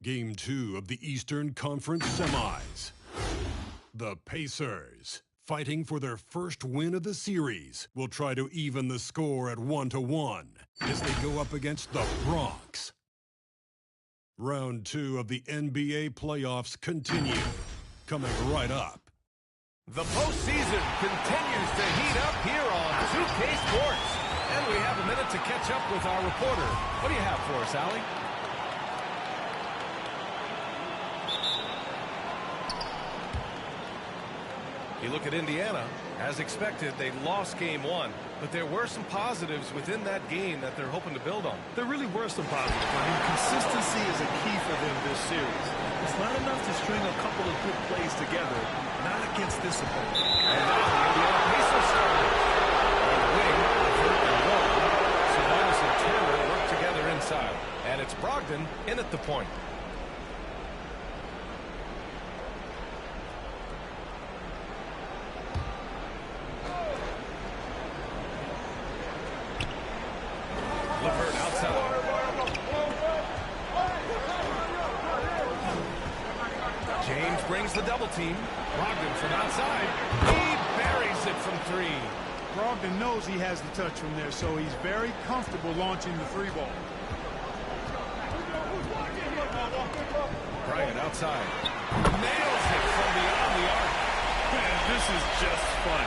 Game 2 of the Eastern Conference Semis. The Pacers, fighting for their first win of the series, will try to even the score at 1-1 as they go up against the Bronx. Round 2 of the NBA playoffs continue, coming right up. The postseason continues to heat up here on 2K Sports. And we have a minute to catch up with our reporter. What do you have for us, Allie? You look at Indiana. As expected, they lost game 1. But there were some positives within that game that they're hoping to build on. There really were some positives. I mean, consistency is a key for them this series. It's not enough to string a couple of good plays together, not against this opponent. And now the Indiana Pacers starters. On the wing, Levert and Warren. Sabonis and Turner work together inside. And it's Brogdon in at the point. Levert outside. James brings the double team. Brogdon from outside. He buries it from 3. Brogdon knows he has the touch from there, so he's very comfortable launching the 3 ball. Bryant outside. Nails it from beyond the arc. Man, this is just fun.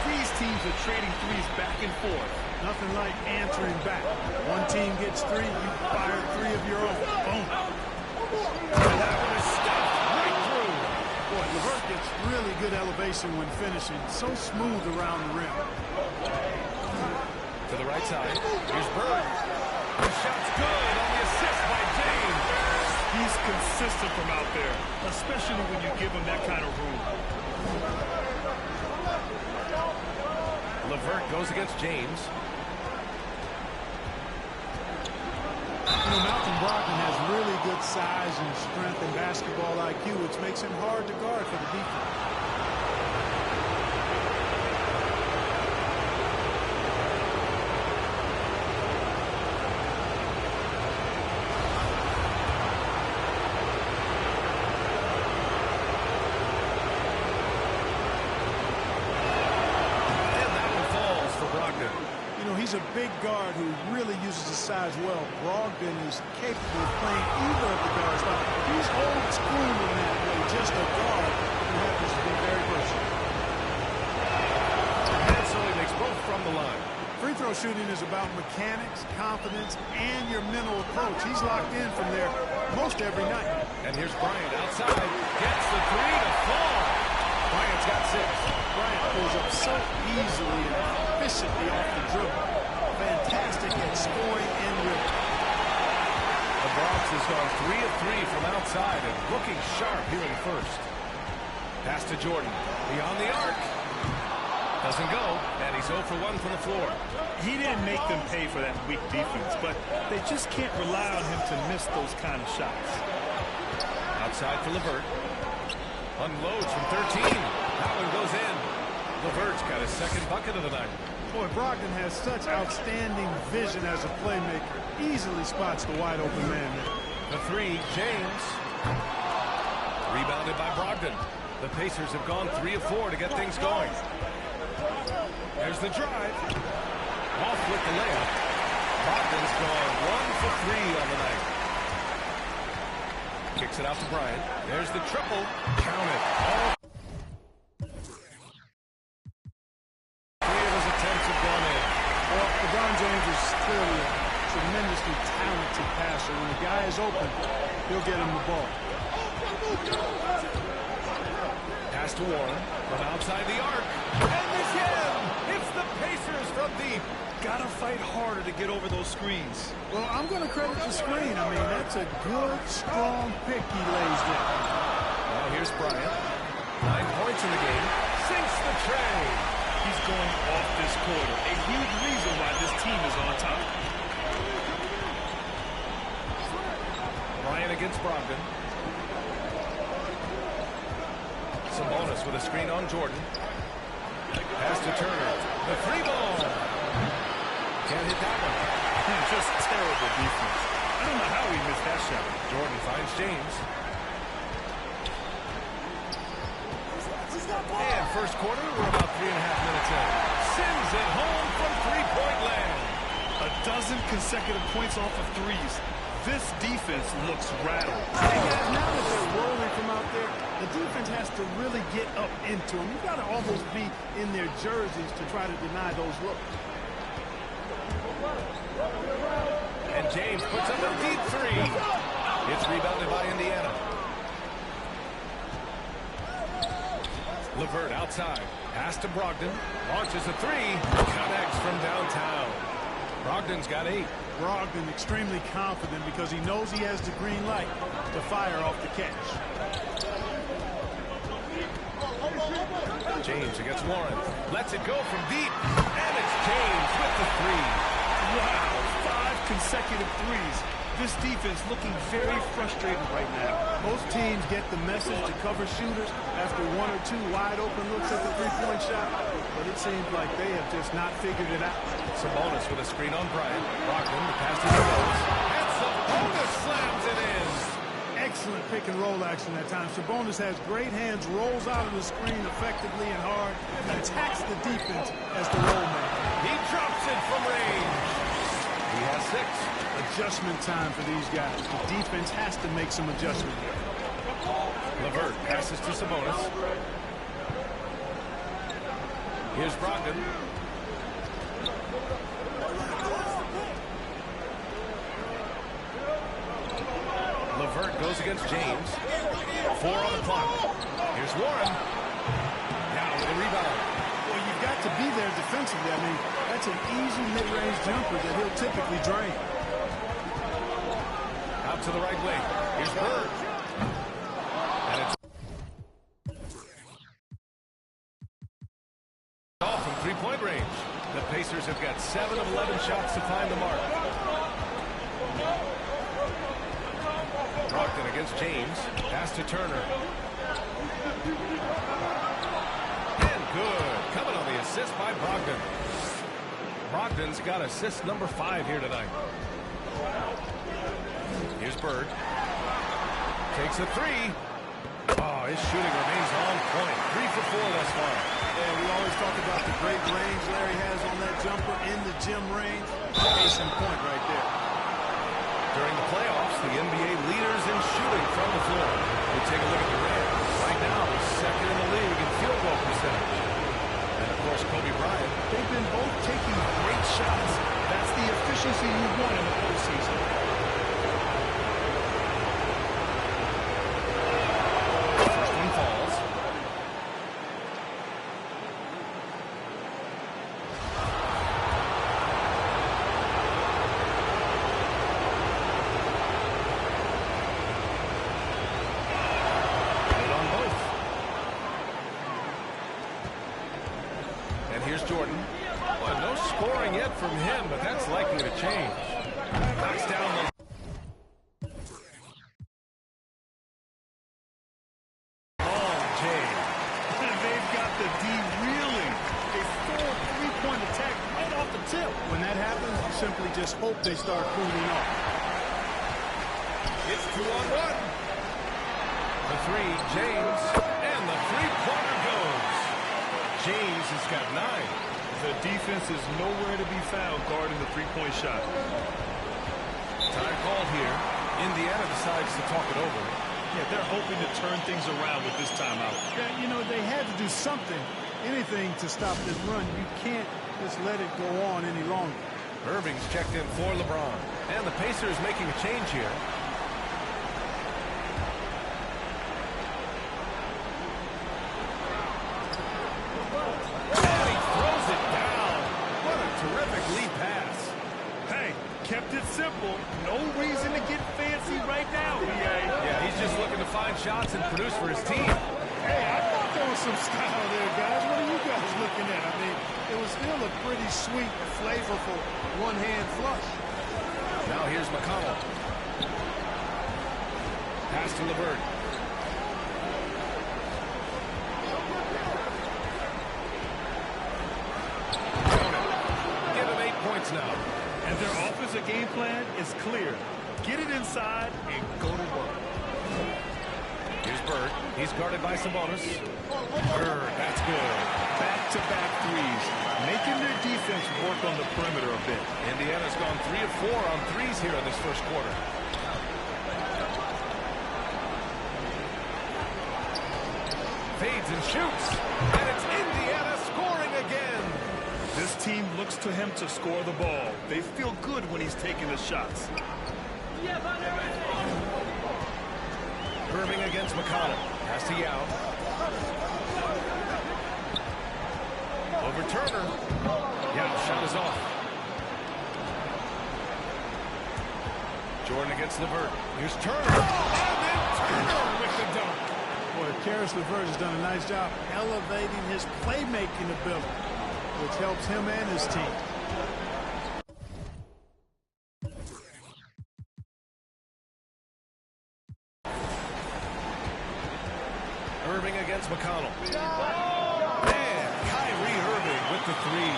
These teams are trading threes back and forth. Nothing like answering back. One team gets 3, you fire 3 of your own. Boom. And that one is stuffed right through. Boy, Levert gets really good elevation when finishing. So smooth around the rim. To the right side. Here's Bird. The shot's good on the assist by James. He's consistent from out there, especially when you give him that kind of room. Levert goes against James. You know, Malcolm Brogdon has really good size and strength and basketball IQ, which makes him hard to guard for the defense. He's a big guard who really uses his size well. Brogdon is capable of playing either of the guards. Now, he's old school in that way, just a guard who happens to be very versatile. And so he makes both from the line. Free throw shooting is about mechanics, confidence, and your mental approach. He's locked in from there most every night. And here's Bryant outside. Gets the 3 to fall. Bryant's got 6. Bryant pulls up so easily and efficiently off the dribble. Fantastic at scoring and rhythm. The Bronx has gone 3 of 3 from outside and looking sharp here in first. Pass to Jordan. Beyond the arc. Doesn't go, and he's 0 for 1 from the floor. He didn't make them pay for that weak defense, but they just can't rely on him to miss those kind of shots. Outside for Levert. Unloads from 13. That one goes in. Levert's got his second bucket of the night. Boy, Brogdon has such outstanding vision as a playmaker. Easily spots the wide open man there. The 3, James. Rebounded by Brogdon. The Pacers have gone 3 of 4 to get things going. There's the drive. Off with the layup. Brogdon's gone 1 for 3 on the night. Kicks it out to Bryant. There's the triple. Count it. All 3 of his attempts have gone in. Well, LeBron James is clearly a tremendously talented passer. When a guy is open, he'll get him the ball. Pass to Warren from outside the arc. And again, it's the Pacers from deep. Gotta fight harder to get over those screens. Well, I'm going to credit the screen. I mean, that's a good, strong pick he lays there. Now here's Bryant. 9 points in the game. Sinks the tray. He's going off this quarter. A huge reason why this team is on top. Bryant against Brogdon. Sabonis with a screen on Jordan. Pass to Turner. The 3 ball. Can't hit that one. Just terrible defense. I don't know how he missed that shot. Jordan finds James. And first quarter, we're about 3.5 minutes in. Sends it home from three-point land. A dozen consecutive points off of threes. This defense looks rattled. Hey guys, now that they're rolling from out there, the defense has to really get up into them. You've got to almost be in their jerseys to try to deny those looks. And James puts up a deep 3. It's rebounded by Indiana. LeVert outside. Pass to Brogdon. Launches a 3. Connects from downtown. Brogdon's got 8. Brogdon extremely confident because he knows he has the green light to fire off the catch. James against Warren. Lets it go from deep. And it's James with the 3. Wow, 5 consecutive threes. This defense looking very frustrated right now. Most teams get the message to cover shooters after 1 or 2 wide open looks at the three-point shot, but it seems like they have just not figured it out. Sabonis with a screen on Bryant. Brogdon, the pass to Sabonis. And Sabonis slams it in. Excellent pick and roll action that time. Sabonis has great hands, rolls out of the screen effectively and hard, and attacks the defense as the roll man. He drops it from range. He has 6. Adjustment time for these guys. The defense has to make some adjustment. LeVert passes to Sabonis. Here's Brogdon. LeVert goes against James. 4 on the clock. Here's Warren. Now with a rebound. Well, you've got to be there defensively. I mean, that's an easy mid-range jumper that he'll typically drain. Out to the right wing. Here's Bird. And it's off from three-point range. The Pacers have got 7 of 11 shots to find the mark. Brogdon against James. Pass to Turner. And good. Coming on the assist by Brogdon. Brogdon's got assist number 5 here tonight. Here's Bird. Takes a 3. Oh, his shooting remains on point. 3 for 4 thus far. Yeah, we always talk about the great range Larry has on that jumper in the gym range. Case in point right there. During the playoffs, the NBA leaders in shooting from the floor. We take a look at the Rams. Right now, he's second in the league in field goal percentage. And, of course, Kobe Bryant. They've been both taking great shots. That's the efficiency you want in the postseason. First one falls. Here's Jordan. Well, no scoring yet from him, but that's likely to change. Knocks down the... long James. They've got the D reeling. A full three-point attack right off the tip. When that happens, you simply just hope they start cooling off. It's 2-on-1. The 3, James, and the three-pointer goes. James has got 9. The defense is nowhere to be found guarding the three-point shot. Time called here. Indiana decides to talk it over. Yeah, they're hoping to turn things around with this timeout. Yeah, you know, they had to do something, anything to stop this run. You can't just let it go on any longer. Irving's checked in for LeBron. And the Pacers making a change here. And he throws it down. kept it simple. No reason to get fancy right now, EA. Yeah, he's just looking to find shots and produce for his team. Hey, I thought there was some style there, guys. What are you guys looking at? I mean, it was still a pretty sweet, flavorful one-hand flush. Now here's McConnell. Pass to LeVert. Give him 8 points now. And their offensive game plan is clear. Get it inside and go to work. Here's Bird. He's guarded by Sabonis. Bird, that's good. Back-to-back threes, making their defense work on the perimeter a bit. Indiana's gone 3 of 4 on threes here in this first quarter. Fades and shoots. And it's Indiana scoring again. This team looks to him to score the ball. They feel good when he's taking the shots. Irving against McConnell. Pass to Yao. Over Turner. Yao, shot is off. Jordan against LeVert. Here's Turner. And then Turner with the dunk. Boy, Karis LeVert has done a nice job elevating his playmaking ability, which helps him and his team. Irving against McConnell. Man, Kyrie Irving with the three.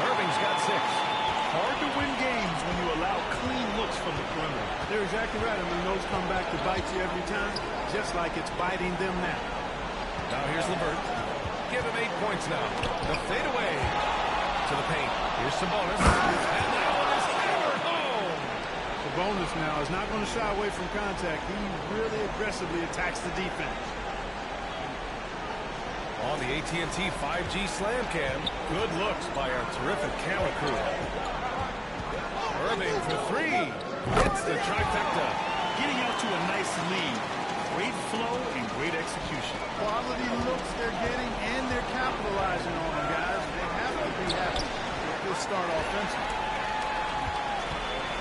Irving's got 6. Hard to win games when you allow clean looks from the perimeter. They're exactly right. I mean, those come back to bite you every time, just like it's biting them now. Now here's LeVert. Give him 8 points now. The fadeaway to the paint. Here's Sabonis. And that one is hammered home. Sabonis now is not going to shy away from contact. He really aggressively attacks the defense. On the AT&T 5G Slam Cam. Good looks by our terrific camera crew. Irving for 3. Hits the trifecta. Getting out to a nice lead. Great flow and great execution. Quality looks they're getting, and they're capitalizing on them, guys. They have to be happy with this start offensively.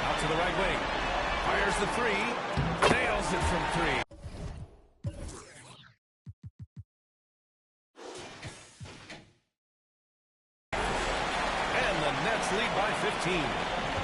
Out to the right wing. Fires the 3. Nails it from 3. Lead by 15.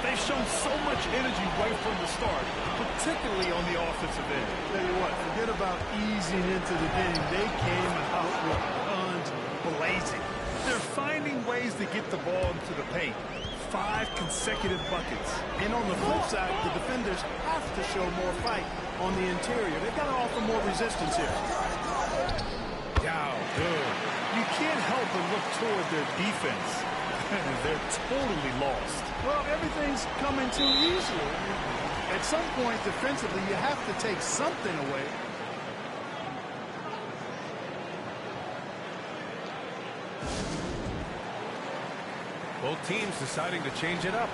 They've shown so much energy right from the start, particularly on the offensive end. Tell you what, forget about easing into the game. They came out with guns blazing. They're finding ways to get the ball into the paint. 5 consecutive buckets. And on the flip side, the defenders have to show more fight on the interior. They've got to offer more resistance here. Yao, good. You can't help but look toward their defense. They're totally lost. Well, everything's coming too easily. At some point, defensively, you have to take something away. Both teams deciding to change it up.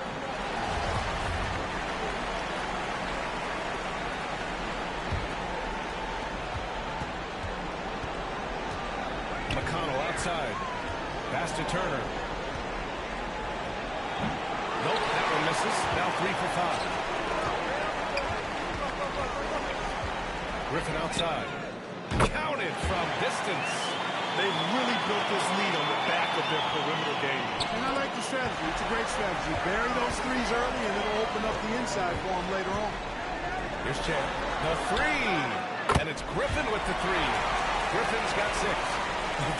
McConnell outside. Pass to Turner. Nope, that one misses. Now 3 for 5. Griffin outside. Counted from distance. They've really built this lead on the back of their perimeter game. And I like the strategy. It's a great strategy. Bury those threes early, and it'll open up the inside for them later on. Here's Champ. The 3. And it's Griffin with the 3. Griffin's got 6.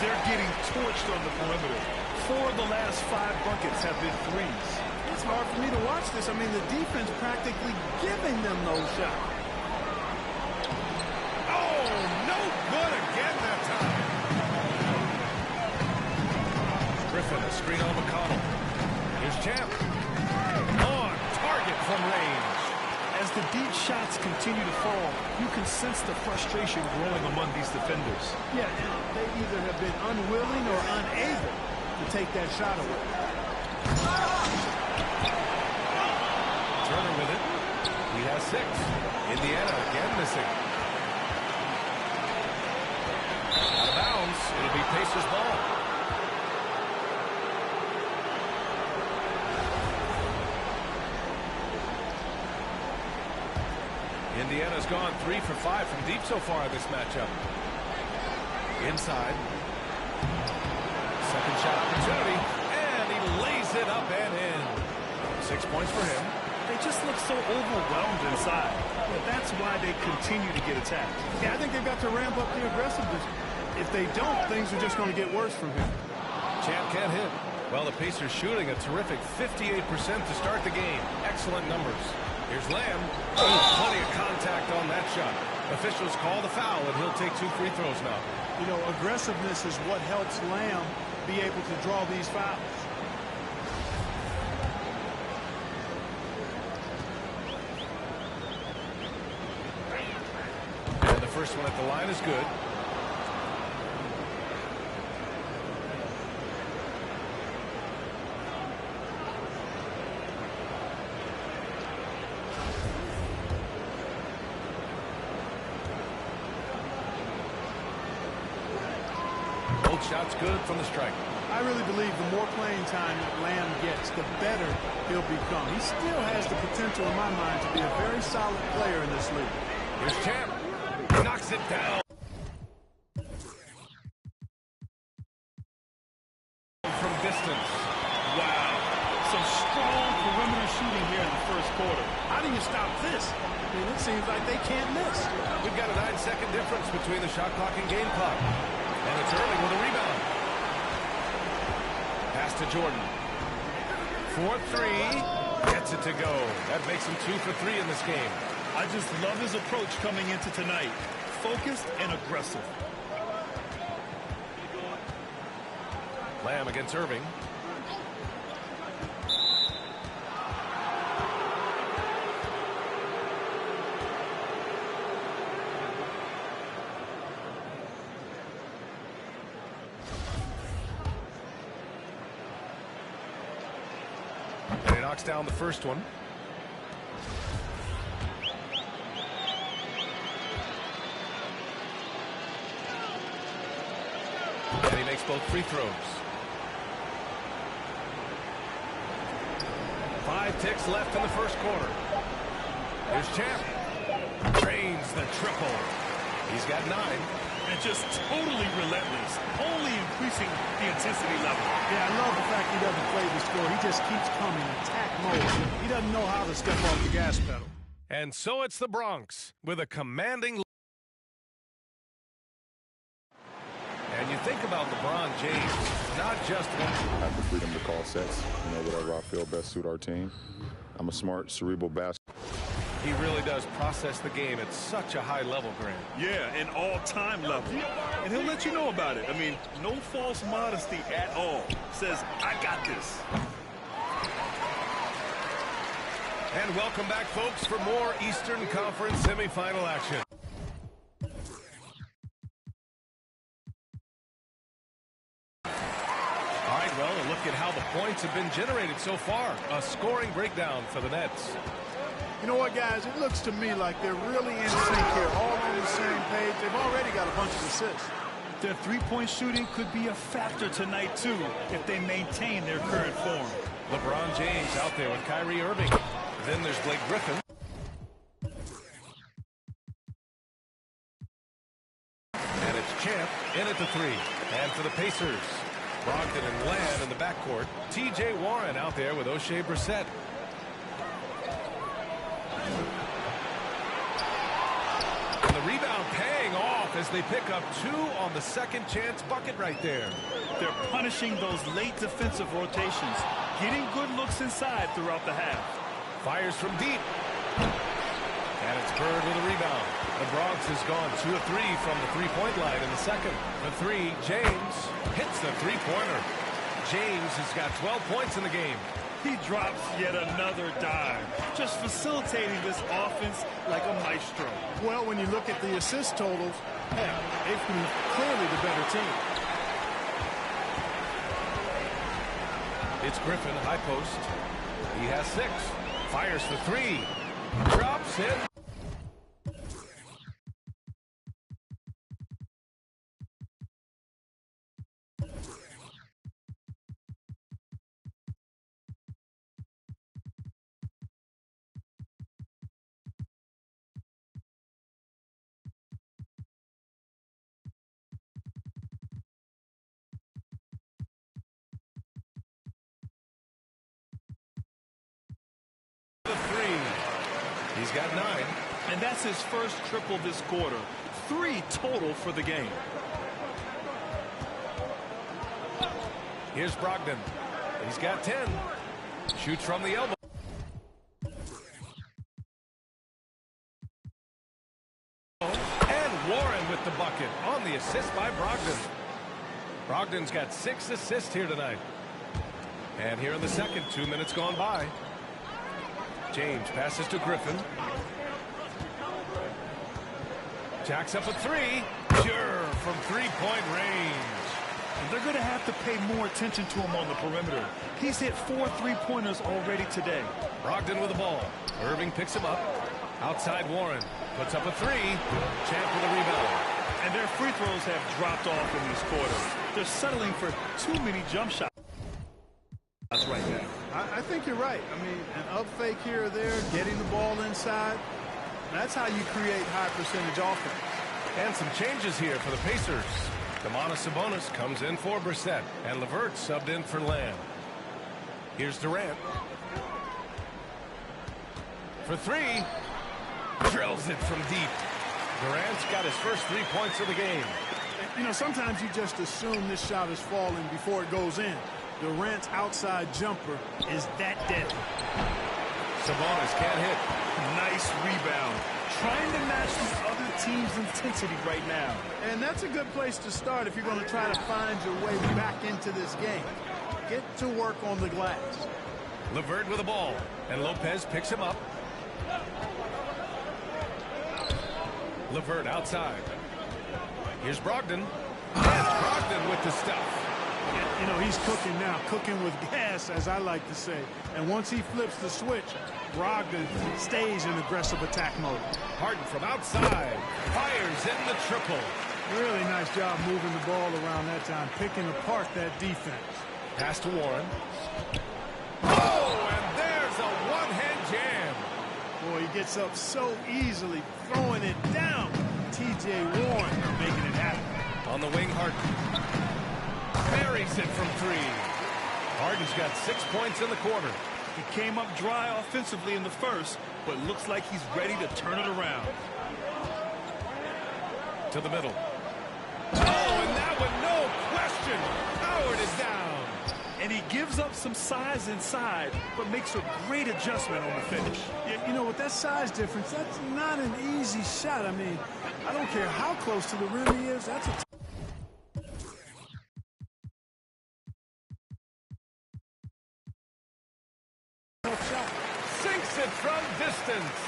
They're getting torched on the perimeter. 4 of the last 5 buckets have been threes. It's hard for me to watch this. I mean, the defense practically giving them those shots. Oh, no good again that time. Griffin, a screen on McConnell. Here's Champ. On target from range. As the deep shots continue to fall, you can sense the frustration growing among these defenders. Yeah, and they either have been unwilling or unable to take that shot away. Turner with it. He has 6. Indiana again missing. Out of bounds. It'll be Pacers ball. Indiana's gone 3 for 5 from deep so far in this matchup. Inside. Second shot opportunity, and he lays it up and in. 6 points for him. They just look so overwhelmed inside. But that's why they continue to get attacked. Yeah, I think they've got to ramp up the aggressiveness. If they don't, things are just going to get worse from him. Champ can't hit. Well, the Pacers shooting a terrific 58% to start the game. Excellent numbers. Here's Lamb. Oh, plenty of contact on that shot. Officials call the foul, and he'll take 2 free throws now. You know, aggressiveness is what helps Lamb be able to draw these fouls. And the first one at the line is good. Both shots good from the stripe. I really believe the more playing time that Lamb gets, the better he'll become. He still has the potential, in my mind, to be a very solid player in this league. Here's Champ. Knocks it down. From distance. Wow. Some strong perimeter shooting here in the first quarter. How do you stop this? I mean, it seems like they can't miss. We've got a 9-second difference between the shot clock and game clock. And it's Irving with a rebound. Pass to Jordan. 4-3. Gets it to go. That makes him 2 for 3 in this game. I just love his approach coming into tonight. Focused and aggressive. Lamb against Irving. And he knocks down the first one. And he makes both free throws. 5 ticks left in the first quarter. Here's Champ. Drains the triple. He's got 9. And just totally relentless. Only increasing the intensity level. Yeah, I love the fact he doesn't play the score. He just keeps coming, attack mode. He doesn't know how to step off the gas pedal. And so it's the Bronx with a commanding. And you think about LeBron James, not just one. I have the freedom to call sets, whatever I feel best suit our team. I'm a smart, cerebral bastard. He really does process the game at such a high level, Grant. Yeah, an all-time level. And he'll let you know about it. I mean, no false modesty at all. Says, I got this. And welcome back, folks, for more Eastern Conference semifinal action. All right, well, a look at how the points have been generated so far. A scoring breakdown for the Nets. You know what, guys? It looks to me like they're really in sync here, all on the same page. They've already got a bunch of assists. Their three-point shooting could be a factor tonight, too, if they maintain their current form. LeBron James out there with Kyrie Irving. Then there's Blake Griffin. And it's Champ in at the 3. And for the Pacers, Brogdon and Land in the backcourt. T.J. Warren out there with O'Shea Brissett. And the rebound paying off as they pick up 2 on the second chance bucket right there. They're punishing those late defensive rotations, getting good looks inside throughout the half. Fires from deep. And it's Bird with a rebound. The Bronx has gone 2 of 3 from the three-point line in the second. The 3, James hits the three-pointer. James has got 12 points in the game. He drops yet another dime, just facilitating this offense like a maestro. Well, when you look at the assist totals, heck, they've been clearly the better team. It's Griffin, high post. He has 6. Fires for 3. Drops it. He's got 9. And that's his first triple this quarter. 3 total for the game. Here's Brogdon. He's got 10. Shoots from the elbow. And Warren with the bucket on the assist by Brogdon. Brogdon's got 6 assists here tonight. And here in the second, 2 minutes gone by. James passes to Griffin. Jacks up a 3. Sure, from 3-point range. They're going to have to pay more attention to him on the perimeter. He's hit 4 3-pointers already today. Brogdon with the ball. Irving picks him up. Outside Warren. Puts up a 3. Champ with a rebound. And their free throws have dropped off in this quarter. They're settling for too many jump shots right now. I think you're right. I mean, an up fake here or there, getting the ball inside, that's how you create high percentage offense. And some changes here for the Pacers. Domantas Sabonis comes in for Brissett. And LeVert subbed in for Lamb. Here's Durant. For 3. Drills it from deep. Durant's got his first 3 points of the game. You know, sometimes you just assume this shot is falling before it goes in. Durant's outside jumper is that deadly. Sabonis can't hit. Nice rebound. Trying to match the other team's intensity right now. And that's a good place to start if you're going to try to find your way back into this game. Get to work on the glass. LeVert with the ball. And Lopez picks him up. LeVert outside. Here's Brogdon. And Brogdon with the stuff. You know, he's cooking now, cooking with gas, as I like to say. And once he flips the switch, Brogdon stays in aggressive attack mode. Harden from outside. Fires in the triple. Really nice job moving the ball around that time, picking apart that defense. Pass to Warren. Oh, and there's a one-hand jam. Boy, he gets up so easily, throwing it down. T.J. Warren making it happen. On the wing, Harden. Buries it from 3. Harden's got 6 points in the quarter. He came up dry offensively in the first, but looks like he's ready to turn it around. To the middle. Oh, and that one, no question. Howard is down. And he gives up some size inside, but makes a great adjustment on the finish. You know, with that size difference, that's not an easy shot. I mean, I don't care how close to the rim he is. That's a Sinks it from distance.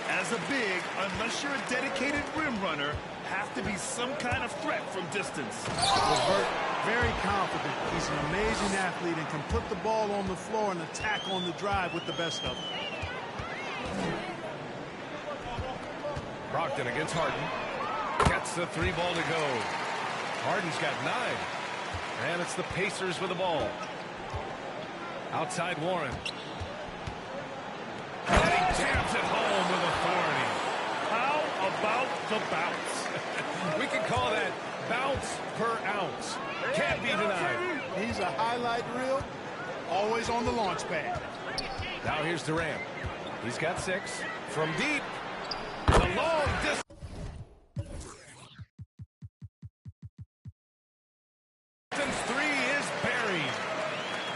As a big, unless you're a dedicated rim runner, have to be some kind of threat from distance. LeVert, very confident. He's an amazing athlete and can put the ball on the floor and attack on the drive with the best of them. Brogdon against Harden. Gets the 3 ball to go. Harden's got 9. And it's the Pacers with the ball. Outside Warren. And he jams it home with authority. How about the bounce? We can call that bounce per ounce. Can't be denied. He's a highlight reel, always on the launch pad. Now here's Durant. He's got 6. From deep. The long distance.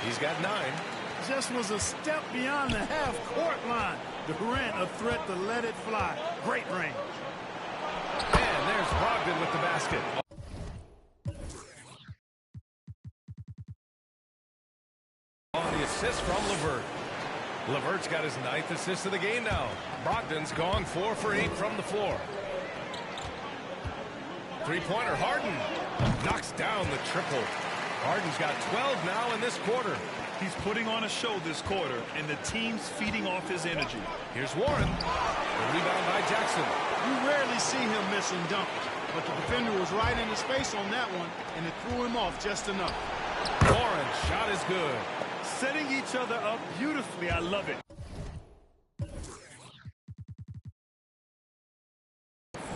He's got 9. Just was a step beyond the half-court line. Durant a threat to let it fly. Great range. And there's Brogdon with the basket. On the assist from LeVert. LeVert's got his 9th assist of the game now. Brogdon's gone 4 for 8 from the floor. 3-pointer, Harden knocks down the triple. Harden's got 12 now in this quarter. He's putting on a show this quarter, and the team's feeding off his energy. Here's Warren. The rebound by Jackson. You rarely see him missing dunks, but the defender was right in his face on that one, and it threw him off just enough. Warren's shot is good. Setting each other up beautifully. I love it.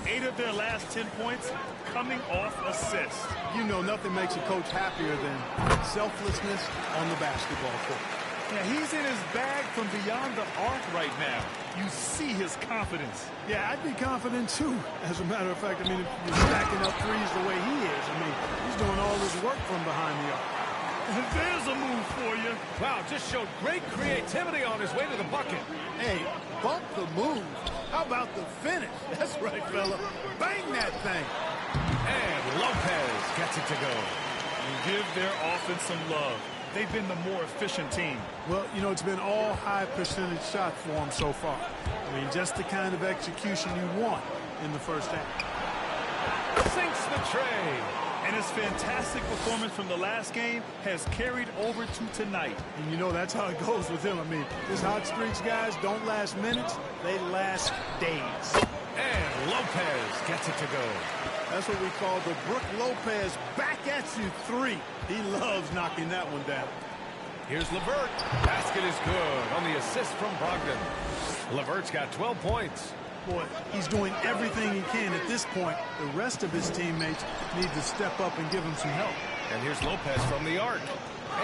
Eight of their last 10 points coming off assists. You know, nothing makes a coach happier than selflessness on the basketball court. Yeah, he's in his bag from from beyond the arc right now. You see his confidence. Yeah, I'd be confident too. As a matter of fact, I mean, if you're stacking up threes the way he is, I mean, he's doing all his work from behind the arc. And there's a move for you. Wow, just showed great creativity on his way to the bucket. Hey, bump the move. How about the finish? That's right, fella. Bang that thing. And Lopez gets it to go. You give their offense some love. They've been the more efficient team. Well, you know, it's been all high percentage shots for him so far. I mean, just the kind of execution you want in the first half. Sinks the tray. And his fantastic performance from the last game has carried over to tonight. And you know, that's how it goes with him. I mean, his hot streaks, guys, don't last minutes. They last days. And Lopez gets it to go. That's what we call the Brook Lopez back at you three. He loves knocking that one down. Here's LeVert. Basket is good on the assist from Brogdon. LeVert's got 12 points. Boy, he's doing everything he can at this point. The rest of his teammates need to step up and give him some help. And here's Lopez from the arc.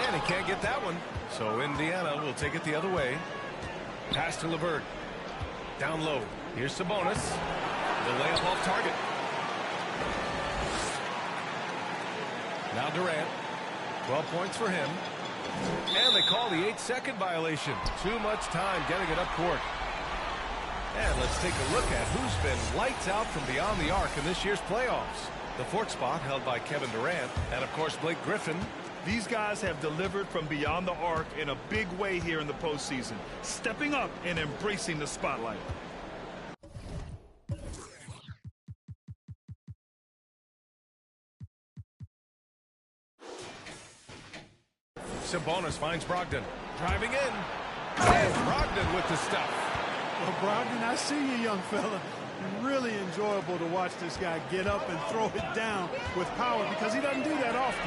And he can't get that one. So Indiana will take it the other way. Pass to LeVert. Down low. Here's Sabonis. The layup off target. Now Durant. 12 points for him. And they call the 8-second violation. Too much time getting it up court. And let's take a look at who's been lights out from beyond the arc in this year's playoffs. The fourth spot held by Kevin Durant and, of course, Blake Griffin. These guys have delivered from beyond the arc in a big way here in the postseason, stepping up and embracing the spotlight. Sabonis finds Brogdon. Driving in. And Brogdon with the stuff. Well, Brogdon, I see you, young fella. Really enjoyable to watch this guy get up and throw it down with power because he doesn't do that often.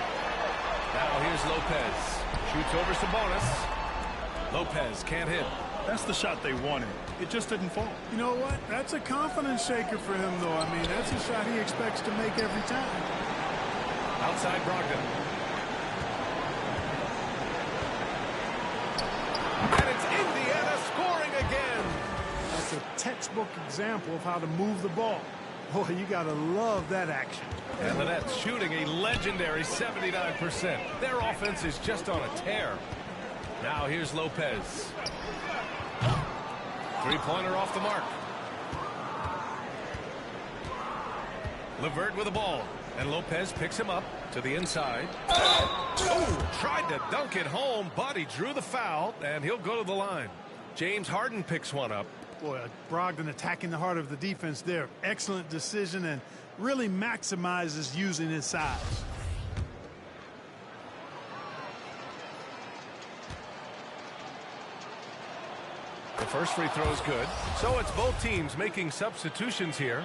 Now here's Lopez. Shoots over Sabonis. Lopez can't hit. That's the shot they wanted. It just didn't fall. You know what? That's a confidence shaker for him, though. I mean, that's a shot he expects to make every time. Outside Brogdon. And it's Indiana scoring again. That's a textbook example of how to move the ball. Boy, you got to love that action. And the Nets shooting a legendary 79%. Their offense is just on a tear. Now here's Lopez. Three-pointer off the mark. LeVert with the ball. And Lopez picks him up to the inside. Oh, tried to dunk it home, but he drew the foul, and he'll go to the line. James Harden picks one up. Boy, Brogdon attacking the heart of the defense there. Excellent decision and really maximizes using his size. The first free throw is good. So it's both teams making substitutions here.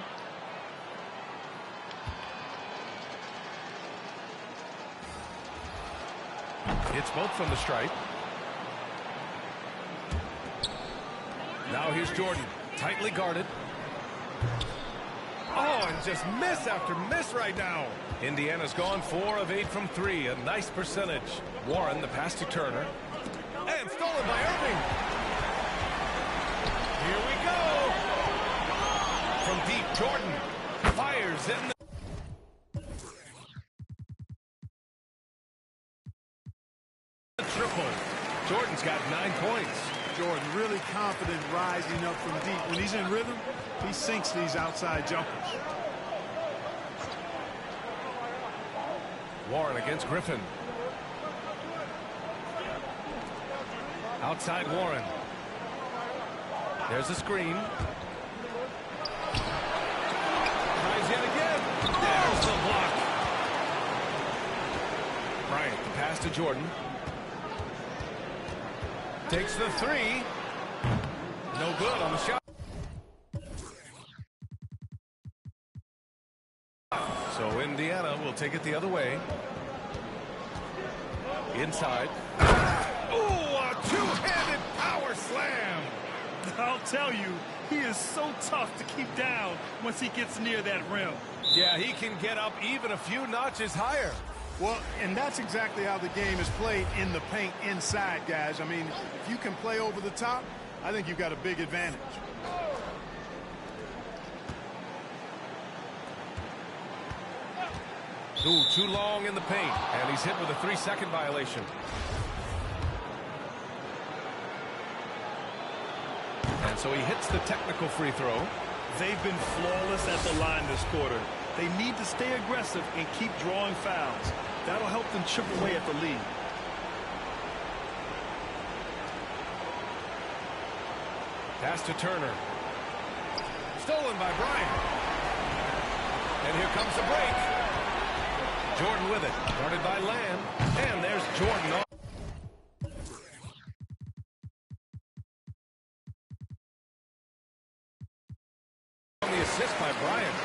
It's both from the stripe. Now here's Jordan. Tightly guarded. Oh, and just miss after miss right now. Indiana's gone 4 of 8 from 3. A nice percentage. Warren, the pass to Turner. And stolen by Irving. Here we go. From deep, Jordan fires in the triple. Jordan's got 9 points. Jordan really confident rising up from deep. When he's in rhythm, he sinks these outside jumpers. Warren against Griffin. Outside Warren. There's a screen. Tries yet again. There's the block. Bryant, the pass to Jordan. Takes the three. No good on the shot. So Indiana will take it the other way. Inside. Ooh, a two-handed power slam. I'll tell you, he is so tough to keep down once he gets near that rim. Yeah, he can get up even a few notches higher. Well, and that's exactly how the game is played in the paint inside, guys. I mean, if you can play over the top, I think you've got a big advantage. Ooh, too long in the paint, and he's hit with a 3-second violation. And so he hits the technical free throw. They've been flawless at the line this quarter. They need to stay aggressive and keep drawing fouls. That'll help them chip away at the lead. Pass to Turner. Stolen by Bryant. And here comes the break. Jordan with it. Guarded by Lamb. And there's Jordan off. On the assist by Bryant.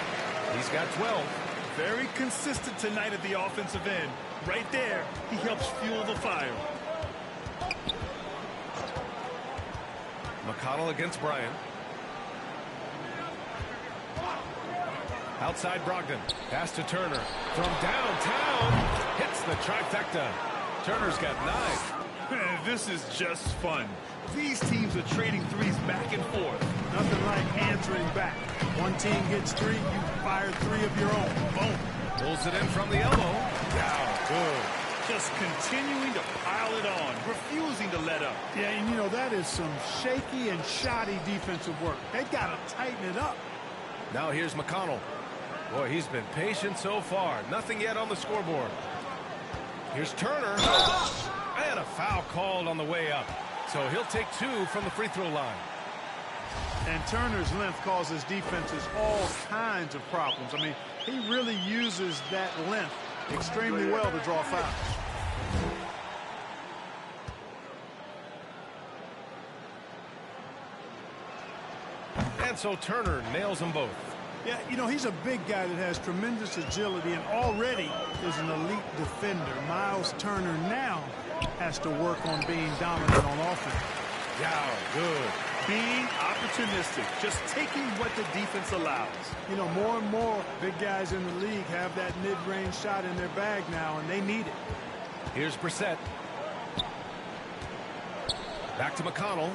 He's got 12. Very consistent tonight at the offensive end. Right there, he helps fuel the fire. McConnell against Bryant. Outside Brogdon. Pass to Turner. From downtown. Hits the trifecta. Turner's got 9. This is just fun. These teams are trading threes back and forth. Nothing like answering back. One team gets 3, you fire 3 of your own. Boom. Pulls it in from the elbow. Wow, good. Just continuing to pile it on, refusing to let up. Yeah, and you know, that is some shaky and shoddy defensive work. They got to tighten it up. Now here's McConnell. Boy, he's been patient so far. Nothing yet on the scoreboard. Here's Turner. And a foul called on the way up. So he'll take 2 from the free throw line. And Turner's length causes defenses all kinds of problems. I mean, he really uses that length extremely well to draw fouls. And so Turner nails them both. Yeah, you know, he's a big guy that has tremendous agility and already is an elite defender. Miles Turner now has to work on being dominant on offense. Yeah, good. Being opportunistic, just taking what the defense allows. You know, more and more big guys in the league have that mid-range shot in their bag now, and they need it. Here's Brissett. Back to McConnell.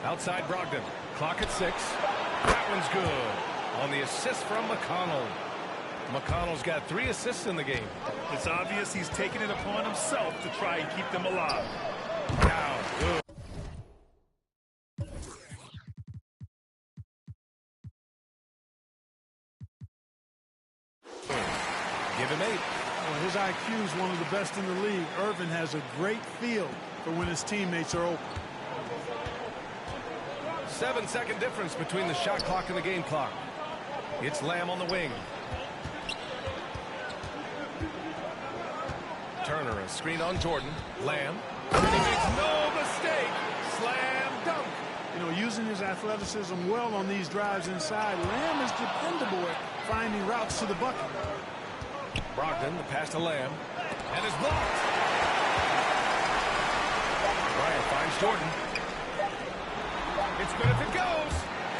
Outside Brogdon. Clock at 6. That one's good. On the assist from McConnell. McConnell's got 3 assists in the game. It's obvious he's taking it upon himself to try and keep them alive. Now, good. Give him 8. Well, his IQ is one of the best in the league. Irvin has a great feel for when his teammates are open. 7-second difference between the shot clock and the game clock. It's Lamb on the wing. Turner, a screen on Jordan. Lamb. And he makes no mistake. Slam dunk. You know, using his athleticism well on these drives inside, Lamb is dependable at finding routes to the bucket. Brogdon, the pass to Lamb. And is blocked. Bryant finds Jordan. It's good if it goes.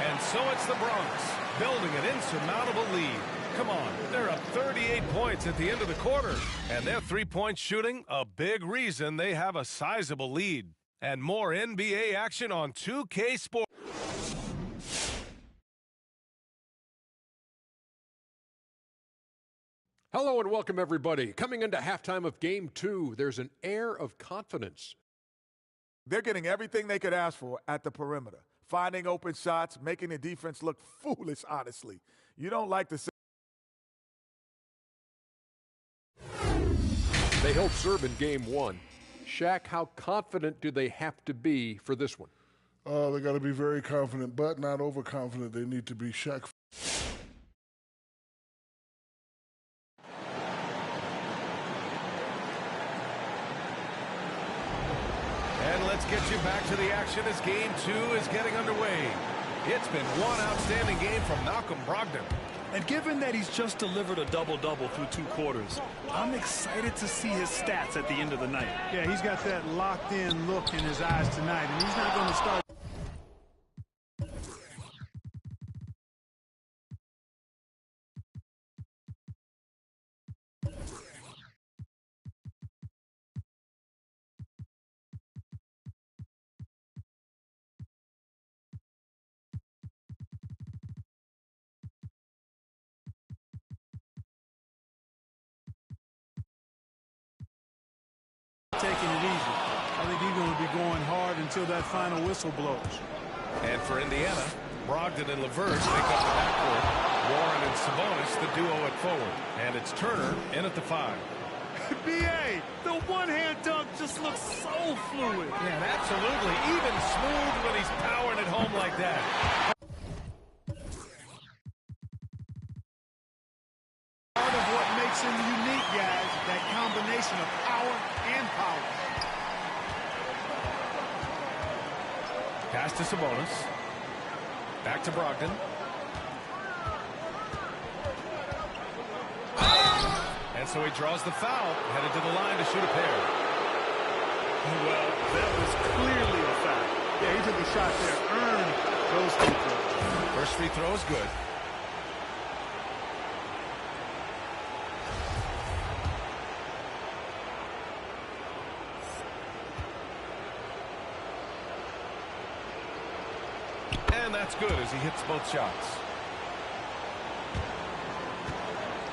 And so it's the Bronx, building an insurmountable lead. Come on, they're up 38 points at the end of the quarter. And their three-point shooting, a big reason they have a sizable lead. And more NBA action on 2K Sports. Hello and welcome, everybody. Coming into halftime of Game 2, there's an air of confidence. They're getting everything they could ask for at the perimeter. Finding open shots, making the defense look foolish, honestly. You don't like to say. They held serve in Game 1. Shaq, how confident do they have to be for this one? They got to be very confident, but not overconfident. They need to be Shaq. And let's get you back to the action as Game 2 is getting underway. It's been one outstanding game from Malcolm Brogdon. And given that he's just delivered a double-double through 2 quarters, I'm excited to see his stats at the end of the night. Yeah, he's got that locked-in look in his eyes tonight, and he's not going to start. making it easy. I think he's going to be going hard until that final whistle blows. And for Indiana, Brogdon and LeVert make up the backcourt. Warren and Sabonis, the duo at forward. And it's Turner in at the 5. B.A., the one-hand dunk just looks so fluid. Yeah, absolutely. Even smooth when he's powering it home like that. Part of what makes him unique, guys, that combination of power and power. Pass to Sabonis. Back to Brogdon. And so he draws the foul, headed to the line to shoot a pair. Well, that was clearly a foul. Yeah, he took a shot there, earned those free throws. First free throw is good. And that's good as he hits both shots.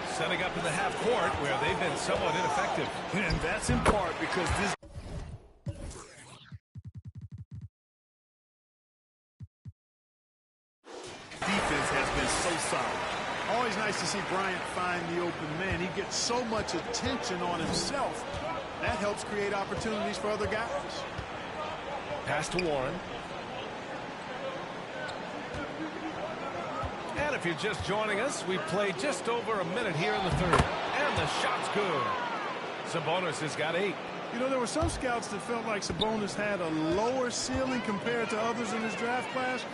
Setting up in the half court where they've been somewhat ineffective. And that's in part because this defense has been so solid. Always nice to see Bryant find the open man. He gets so much attention on himself. That helps create opportunities for other guys. Pass to Warren. And if you're just joining us, we played just over a minute here in the third. And the shot's good. Sabonis has got 8. You know, there were some scouts that felt like Sabonis had a lower ceiling compared to others in his draft class.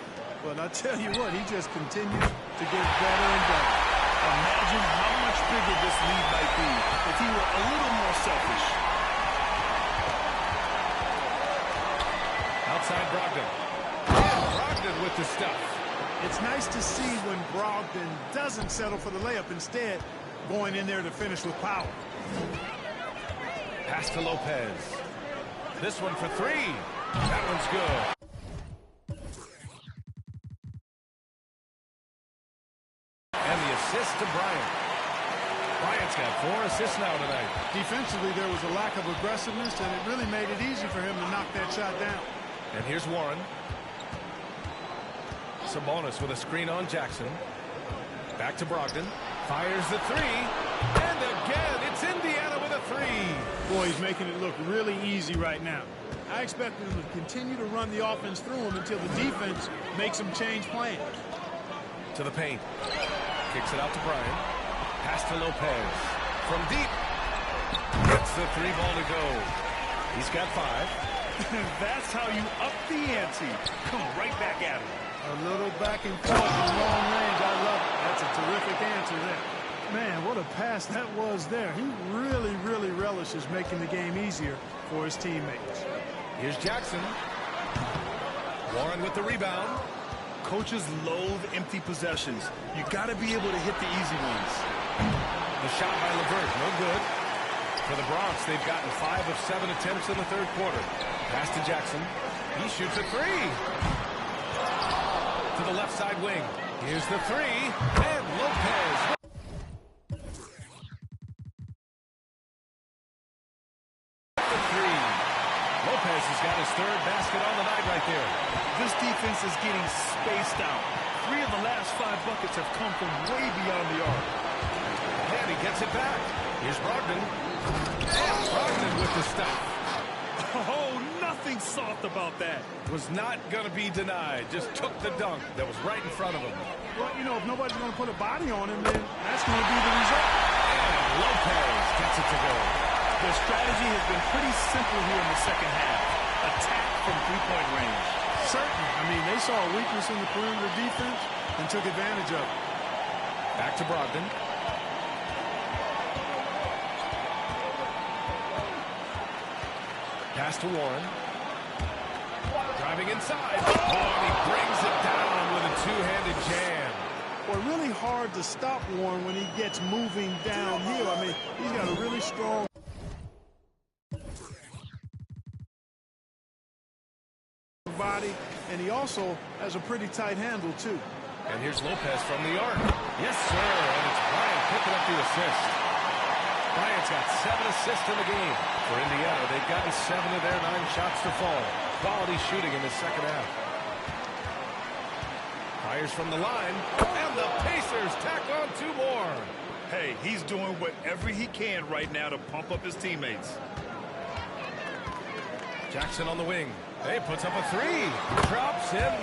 But I tell you what, he just continues to get better and better. Imagine how much bigger this lead might be if he were a little more selfish. Outside Brogdon. And Brogdon with the stuff. It's nice to see when Brogdon doesn't settle for the layup, instead going in there to finish with power. Pass to Lopez. This one for 3. That one's good. And the assist to Bryant. Bryant's got 4 assists now tonight. Defensively, there was a lack of aggressiveness, and it really made it easy for him to knock that shot down. And here's Warren. Sabonis with a screen on Jackson. Back to Brogdon. Fires the 3. And again, it's Indiana with a 3. Boy, he's making it look really easy right now. I expect him to continue to run the offense through him until the defense makes him change plans. To the paint. Kicks it out to Bryant. Pass to Lopez. From deep. Gets the 3 ball to go. He's got 5. That's how you up the ante. Come right back at him. A little back and forth in long range. I love it. That's a terrific answer there. Man, what a pass that was there. He really relishes making the game easier for his teammates. Here's Jackson. Warren with the rebound. Coaches loathe empty possessions. You got to be able to hit the easy ones. The shot by LeVert, no good. For the Bronx, they've gotten 5 of 7 attempts in the third quarter. Pass to Jackson. He shoots a 3. To the left side wing. Here's the 3. And Lopez. The 3. Lopez has got his 3rd basket on the night right there. This defense is getting spaced out. 3 of the last 5 buckets have come from way beyond the arc. And he gets it back. Here's Brogdon. And Brogdon with the stuff. Oh, nothing soft about that. Was not going to be denied. Just took the dunk that was right in front of him. Well, you know, if nobody's going to put a body on him, then that's going to be the result. And Lopez gets it to go. Their strategy has been pretty simple here in the second half. Attack from three-point range. Certainly. I mean, they saw a weakness in the perimeter defense and took advantage of it. Back to Brogdon. Pass to Warren. Driving inside. Oh, and he brings it down with a two-handed jam. Well, really hard to stop Warren when he gets moving downhill. I mean, he's got a really strong body, and he also has a pretty tight handle, too. And here's Lopez from the arc. Yes, sir. And it's Bryant picking up the assist. Bryant's got 7 assists in the game. For Indiana, they've gotten 7 of their 9 shots to fall. Quality shooting in the second half. Fires from the line, and the Pacers tack on 2 more. Hey, he's doing whatever he can right now to pump up his teammates. Jackson on the wing. He puts up a 3. Drops in.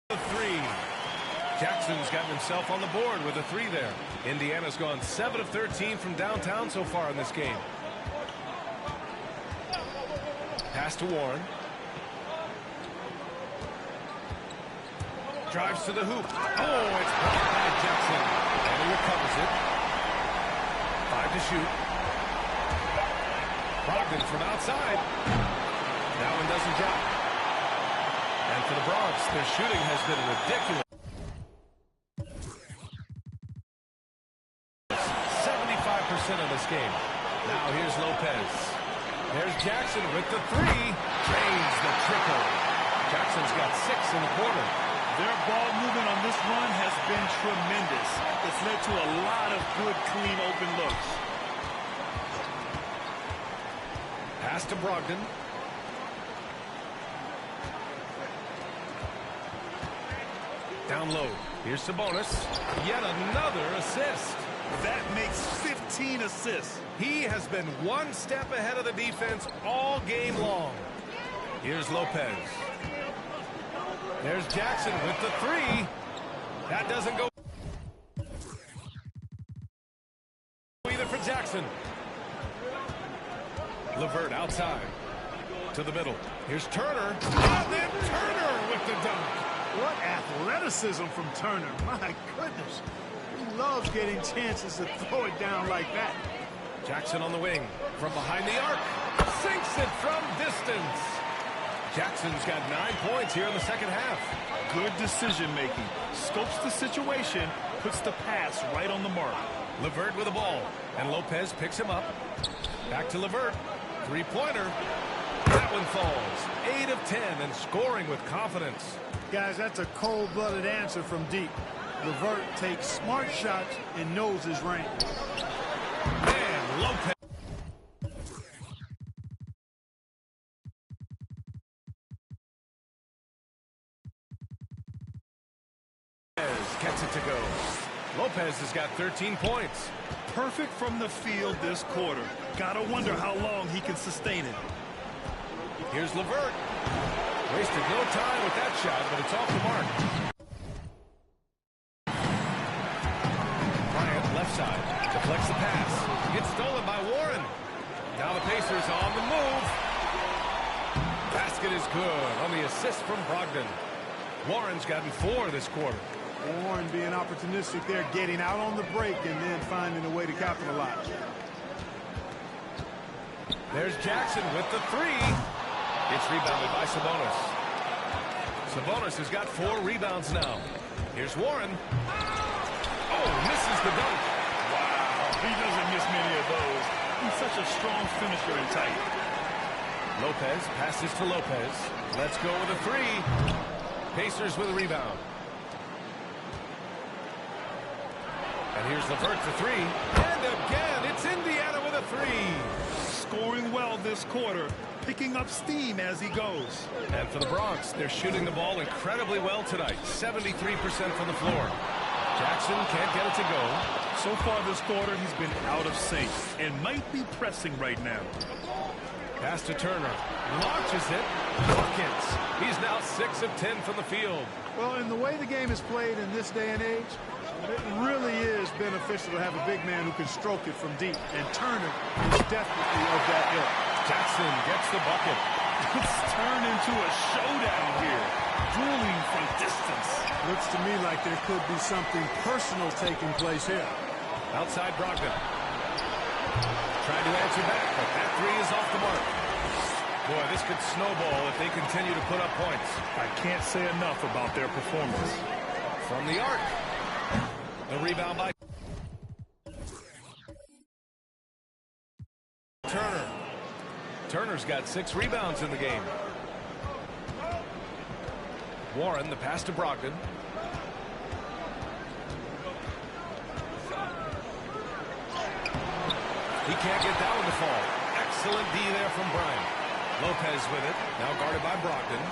The 3. Jackson's gotten himself on the board with a 3 there. Indiana's gone 7 of 13 from downtown so far in this game. Pass to Warren. Drives to the hoop. Oh, it's blocked by Jackson. And he recovers it. 5 to shoot. Brogdon from outside. That one doesn't drop. And for the Bronx, their shooting has been ridiculous. 75% of this game. Now here's Lopez. There's Jackson with the 3. Drains the triple. Jackson's got 6 in the quarter. Their ball movement on this run has been tremendous. It's led to a lot of good, clean, open looks. Pass to Brogdon. Down low. Here's Sabonis. Yet another assist. That makes 15 assists. He has been 1 step ahead of the defense all game long. Here's Lopez. There's Jackson with the 3. That doesn't go either for Jackson. LeVert outside to the middle. Here's Turner. And then Turner with the dunk. What athleticism from Turner. My goodness. He loves getting chances to throw it down like that. Jackson on the wing. From behind the arc. Sinks it from distance. Jackson's got 9 points here in the second half. Good decision-making. Scopes the situation, puts the pass right on the mark. LeVert with the ball. And Lopez picks him up. Back to LeVert. 3-pointer. That one falls. 8 of 10 and scoring with confidence. Guys, that's a cold-blooded answer from deep. LeVert takes smart shots and knows his range. And Lopez. Gets it to go. Lopez has got 13 points. Perfect from the field this quarter. Gotta wonder how long he can sustain it. Here's LeVert. Wasted no time with that shot, but it's off the mark. Bryant left side. Deflects the pass. Gets stolen by Warren. Now the Pacers on the move. Basket is good on the assist from Brogdon. Warren's gotten 4 this quarter. Warren being opportunistic there, getting out on the break and then finding a way to capitalize. There's Jackson with the 3. It's rebounded by Sabonis. Sabonis has got 4 rebounds now. Here's Warren. Oh, misses the dunk. Wow, he doesn't miss many of those. He's such a strong finisher and tight. Lopez passes to Lopez. Let's go with a 3. Pacers with a rebound. And here's LeVert for 3. And again, it's Indiana with a 3. Scoring well this quarter, picking up steam as he goes. And for the Bronx, they're shooting the ball incredibly well tonight. 73% from the floor. Jackson can't get it to go. So far this quarter, he's been out of sync and might be pressing right now. Pass to Turner. Launches it. Buckets. He's now 6 of 10 from the field. Well, in the way the game is played in this day and age, it really is beneficial to have a big man who can stroke it from deep. And Turner is definitely of that ilk. Jackson gets the bucket. It's turned into a showdown here. Dueling from distance. Looks to me like there could be something personal taking place here. Outside Brogdon. Trying to answer back, but that 3 is off the mark. Boy, this could snowball if they continue to put up points. I can't say enough about their performance. From the arc. The rebound by Turner. Turner's got 6 rebounds in the game. Warren, the pass to Brogdon. He can't get that one to fall. Excellent D there from Bryant. Lopez with it. Now guarded by Brogdon.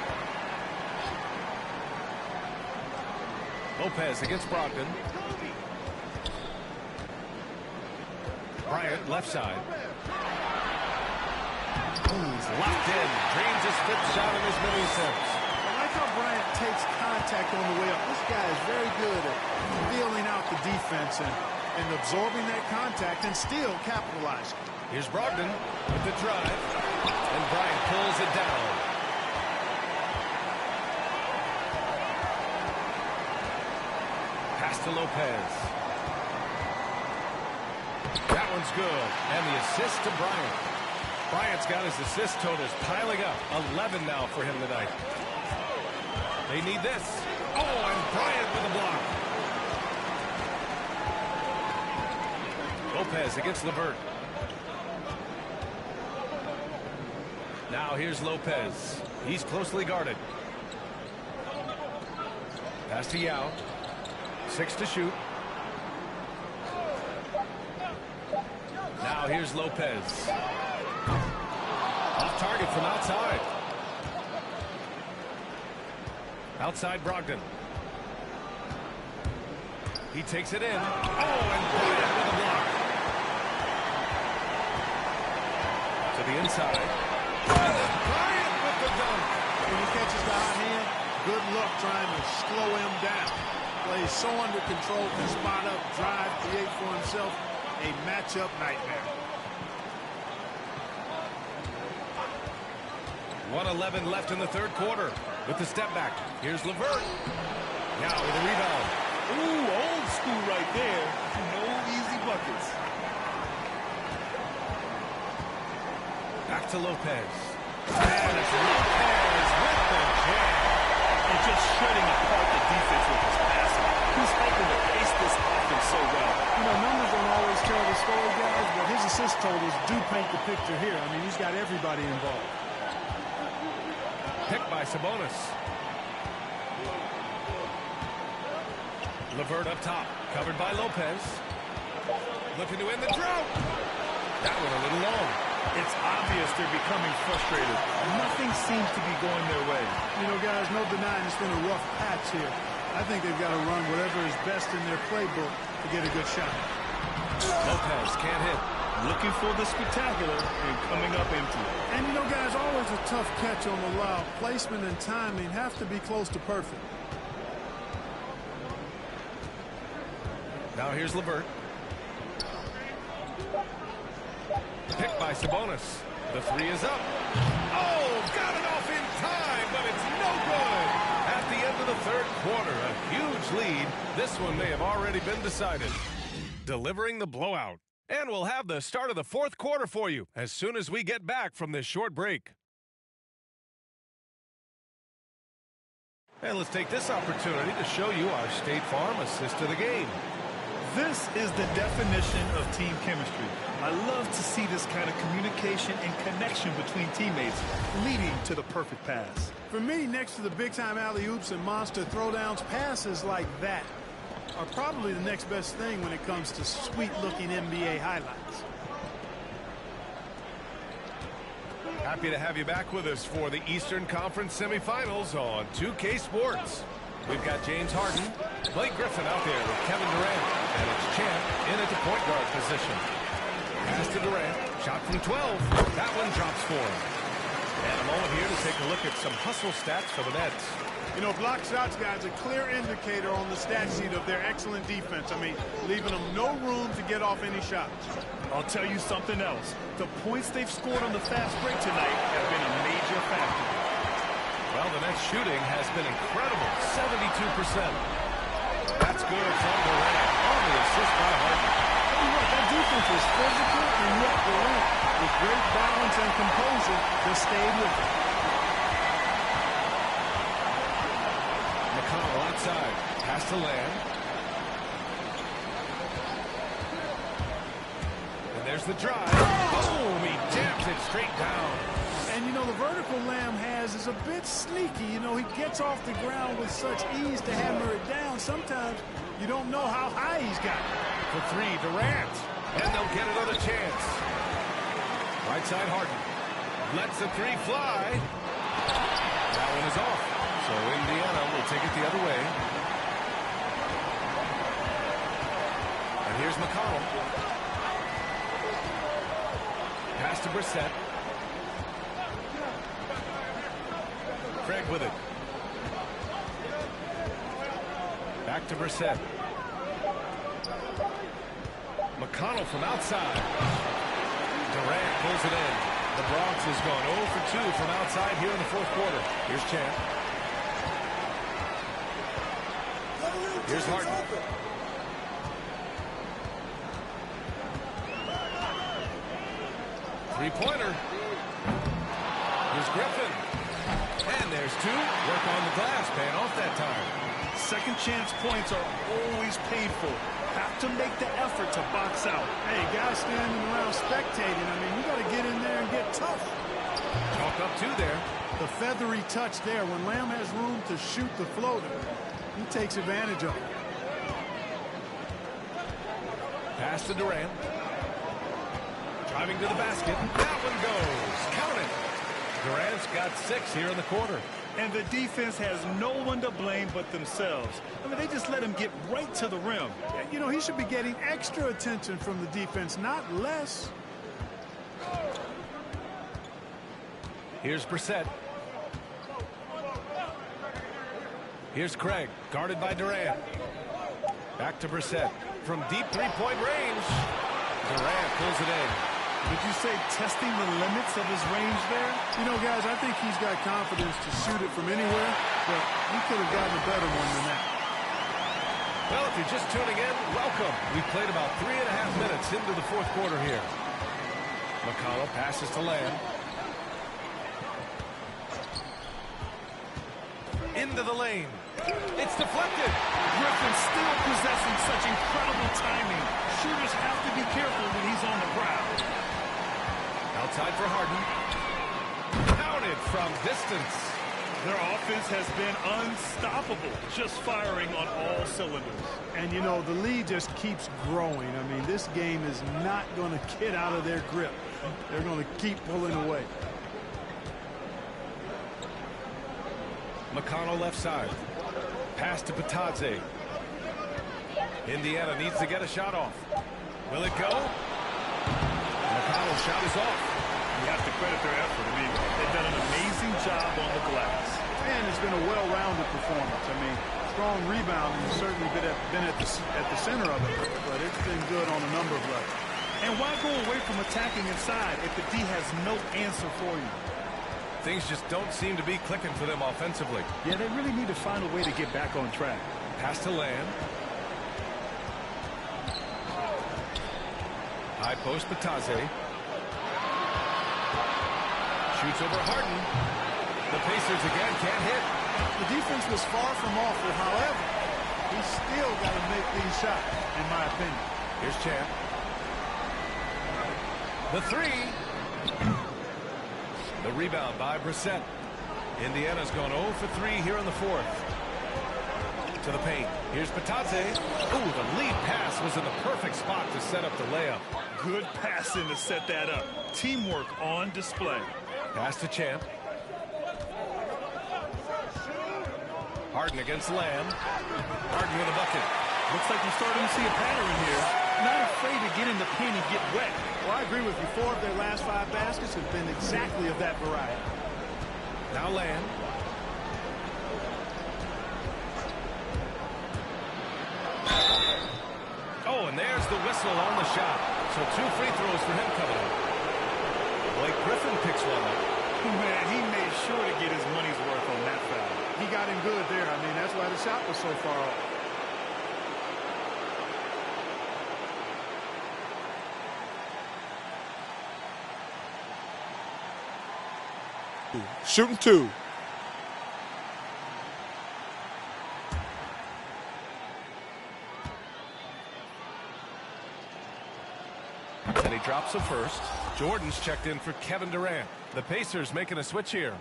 Lopez against Brogdon. Bryant left side. He's locked in. Drains his fifth shot in his many attempts. I like how Bryant takes contact on the way up. This guy is very good at feeling out the defense and absorbing that contact and still capitalizing. Here's Brogdon with the drive. And Bryant pulls it down. Pass to Lopez. That one's good. And the assist to Bryant. Bryant's got his assist totals piling up. 11 now for him tonight. They need this. Oh, and Bryant with a block. Lopez against LeVert. Now here's Lopez. He's closely guarded. Pass to Yao. 6 to shoot. Now here's Lopez. Off target from outside. Outside Brogdon. He takes it in. Oh, and Bryant with a block. To the inside. And then Bryant with the dunk. When he catches the hot hand, good luck trying to slow him down. Plays so under control, can spot up, drive, create for himself a matchup nightmare. 1:11 left in the third quarter. With the step back, here's LeVert. Now with a rebound. Ooh, old school right there. No easy buckets. Back to Lopez. And it's Lopez with the jam. And just shredding apart the defense with his passing. He's helping to pace this offense so well. You know, numbers don't always tell the story, guys, but his assist totals do paint the picture here. I mean, he's got everybody involved. Picked by Sabonis. LeVert up top, covered by Lopez. Looking to end the drought. That one a little long. It's obvious they're becoming frustrated. Nothing seems to be going their way. You know, guys, no denying it's been a rough patch here. I think they've got to run whatever is best in their playbook to get a good shot. Lopez can't hit. Looking for the spectacular and coming up empty. And, you know, guys, always a tough catch on the lob. Placement and timing have to be close to perfect. Now here's LeVert. Picked by Sabonis. The three is up. Oh, got it off in time, but it's no good. At the end of the third quarter, a huge lead. This one may have already been decided. Delivering the blowout. And we'll have the start of the fourth quarter for you as soon as we get back from this short break. And let's take this opportunity to show you our State Farm assist to the game. This is the definition of team chemistry. I love to see this kind of communication and connection between teammates leading to the perfect pass. For me, next to the big-time alley-oops and monster throwdowns, passes like that are probably the next best thing when it comes to sweet-looking NBA highlights. Happy to have you back with us for the Eastern Conference semifinals on 2K Sports. We've got James Harden, Blake Griffin out there with Kevin Durant, and it's Champ in at the point guard position. Pass to Durant, shot from 12. That one drops for him. And a moment here to take a look at some hustle stats for the Nets. You know, block shots, guys, a clear indicator on the stat sheet of their excellent defense. I mean, leaving them no room to get off any shots. I'll tell you something else. The points they've scored on the fast break tonight have been a major factor. Well, the Nets shooting has been incredible, 72%. That's good from Durant on the assist by Harden. Tell you what, that defense was physical, and yet Durant, with great balance and composure, just stayed with it. McConnell outside, pass to Lamb. And there's the drive. Boom, he jams it straight down. And, you know, the vertical Lamb has is a bit sneaky. You know, he gets off the ground with such ease to hammer it down. Sometimes you don't know how high he's got it. For three, Durant. And they'll get another chance. Right side Harden. Lets the three fly. That one is off. So Indiana will take it the other way. And here's McConnell. Pass to Brissett. Craig with it. Back to Brissett. McConnell from outside. Durant pulls it in. The Bronx has gone 0 for 2 from outside here in the fourth quarter. Here's Champ. Here's Harden. Three-pointer. Here's Griffin. And there's two. Work on the glass, paying off that time. Second chance points are always paid for. Have to make the effort to box out. Hey, guys standing around spectating, I mean, you got to get in there and get tough. Chalk up two there. The feathery touch there. When Lamb has room to shoot the floater, he takes advantage of it. Pass to Durant. Driving to the basket. That one goes. Count it. Durant's got 6 here in the quarter. And the defense has no one to blame but themselves. I mean, they just let him get right to the rim. You know, he should be getting extra attention from the defense, not less. Here's Brissett. Here's Craig, guarded by Durant. Back to Brissett. From deep three-point range. Durant pulls it in. Would you say testing the limits of his range there? You know, guys, I think he's got confidence to shoot it from anywhere, but he could have gotten a better one than that. Well, if you're just tuning in, welcome. We've played about 3.5 minutes into the fourth quarter here. McConnell passes to Lamb. Into the lane. It's deflected. Griffin still possessing such incredible timing. Shooters have to be careful when he's on the ground. Outside for Harden. Counted from distance. Their offense has been unstoppable, just firing on all cylinders. And, you know, the lead just keeps growing. I mean, this game is not going to get out of their grip. They're going to keep pulling away. McConnell left side. Pass to Patadze. Indiana needs to get a shot off. Will it go? McConnell's shot is off. You have to credit their effort. I mean, they've done an amazing job on the glass. And it's been a well-rounded performance. I mean, strong rebounding has certainly been at the center of it, but it's been good on a number of levels. And why go away from attacking inside if the D has no answer for you? Things just don't seem to be clicking for them offensively. Yeah, they really need to find a way to get back on track. Pass to Lamb. High post Patadze. Shoots over Harden. The Pacers again can't hit. The defense was far from awful. However, he's still got to make these shots, in my opinion. Here's Champ. The three. The rebound by Brissett. Indiana's gone 0 for 3 here in the fourth. To the paint. Here's Patadze. Ooh, the lead pass was in the perfect spot to set up the layup. Good passing to set that up. Teamwork on display. Pass to Champ. Harden against Lamb. Harden with a bucket. Looks like you're starting to see a pattern here. Not afraid to get in the paint and get wet. Well, I agree with you. 4 of their last 5 baskets have been exactly of that variety. Now Lamb. Oh, and there's the whistle on the shot. So 2 free throws for him coming up. Blake Griffin picks one up. Man, he made sure to get his money's worth on that foul. He got him good there. I mean, that's why the shot was so far off. Shooting 2. And he drops a first. Jordan's checked in for Kevin Durant. The Pacers making a switch here.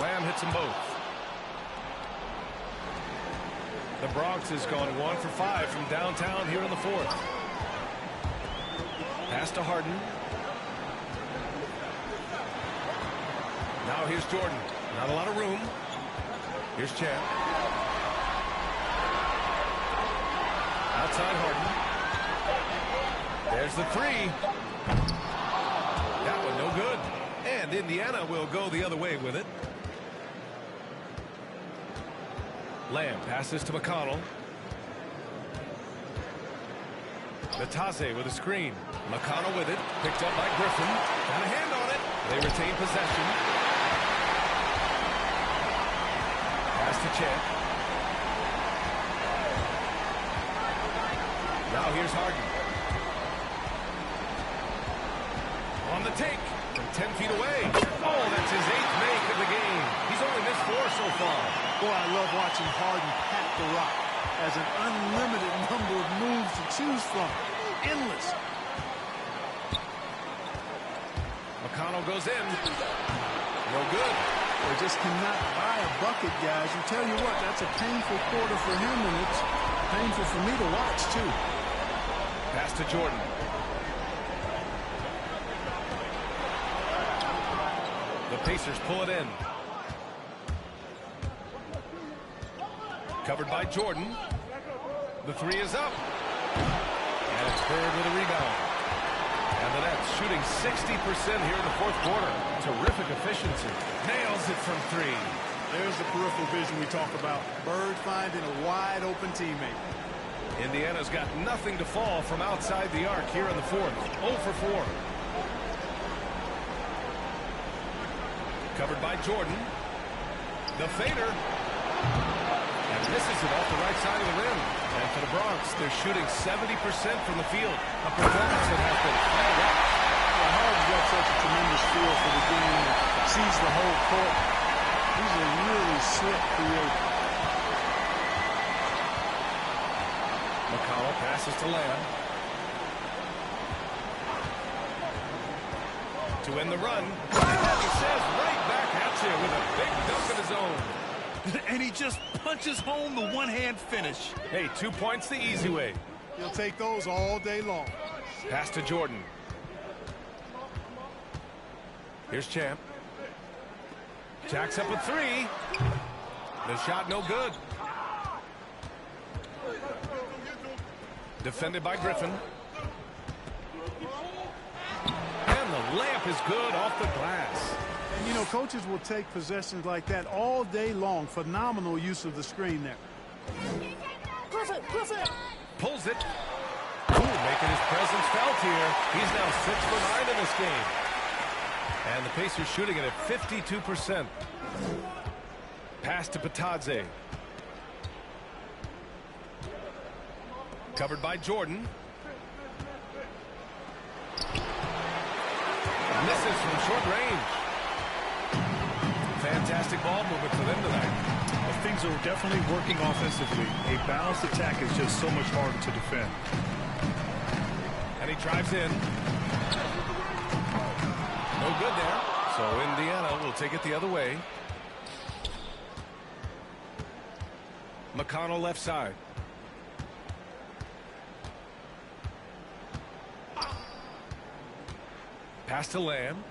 Lamb hits them both. The Bronx has gone 1 for 5 from downtown here in the fourth. Pass to Harden. Now here's Jordan. Not a lot of room. Here's Champ. Outside Harden. There's the three. That one no good. And Indiana will go the other way with it. Lamb passes to McConnell. Natase with a screen. McConnell with it. Picked up by Griffin. Got a hand on it. They retain possession. Pass to Champ. Now here's Harden. On the take. From 10 feet away. Oh, that's his 8th make of the game. He's only missed 4 so far. Boy, I love watching Harden pat the rock. Has an unlimited number of moves to choose from. Endless. McConnell goes in. No good. They just cannot buy a bucket, guys. You tell you what, that's a painful quarter for him, and it's painful for me to watch, too. Pass to Jordan. The Pacers pull it in. Covered by Jordan. The three is up. And it's Bird with a rebound. And the Nets shooting 60% here in the fourth quarter. Terrific efficiency. Nails it from 3. There's the peripheral vision we talk about. Bird finding a wide open teammate. Indiana's got nothing to fall from outside the arc here in the fourth. 0 for 4. Covered by Jordan. The fader. And misses it off the right side of the rim. And for the Bronx, they're shooting 70% from the field. A performance that has been fired up. Harden's got such a tremendous feel for the game and sees the whole court. He's a really slick creator. McConnell passes to Lamb. To end the run. And he says right back at you with a big dunk of his own. And he just punches home the one-hand finish. Hey, 2 points the easy way. He'll take those all day long. Pass to Jordan. Here's Champ. Jacks up a 3. The shot no good. Defended by Griffin. And the layup is good off the glass. And, you know, coaches will take possessions like that all day long. Phenomenal use of the screen there. Pulls it. Ooh, making his presence felt here. He's now 6 for 9 in this game. And the Pacers shooting it at 52%. Pass to Patadze. Covered by Jordan. Misses from short range. Fantastic ball movement for them tonight. Well, things are definitely working offensively. A balanced attack is just so much harder to defend. And he drives in. No good there. So Indiana will take it the other way. McConnell left side. Pass to Lamb.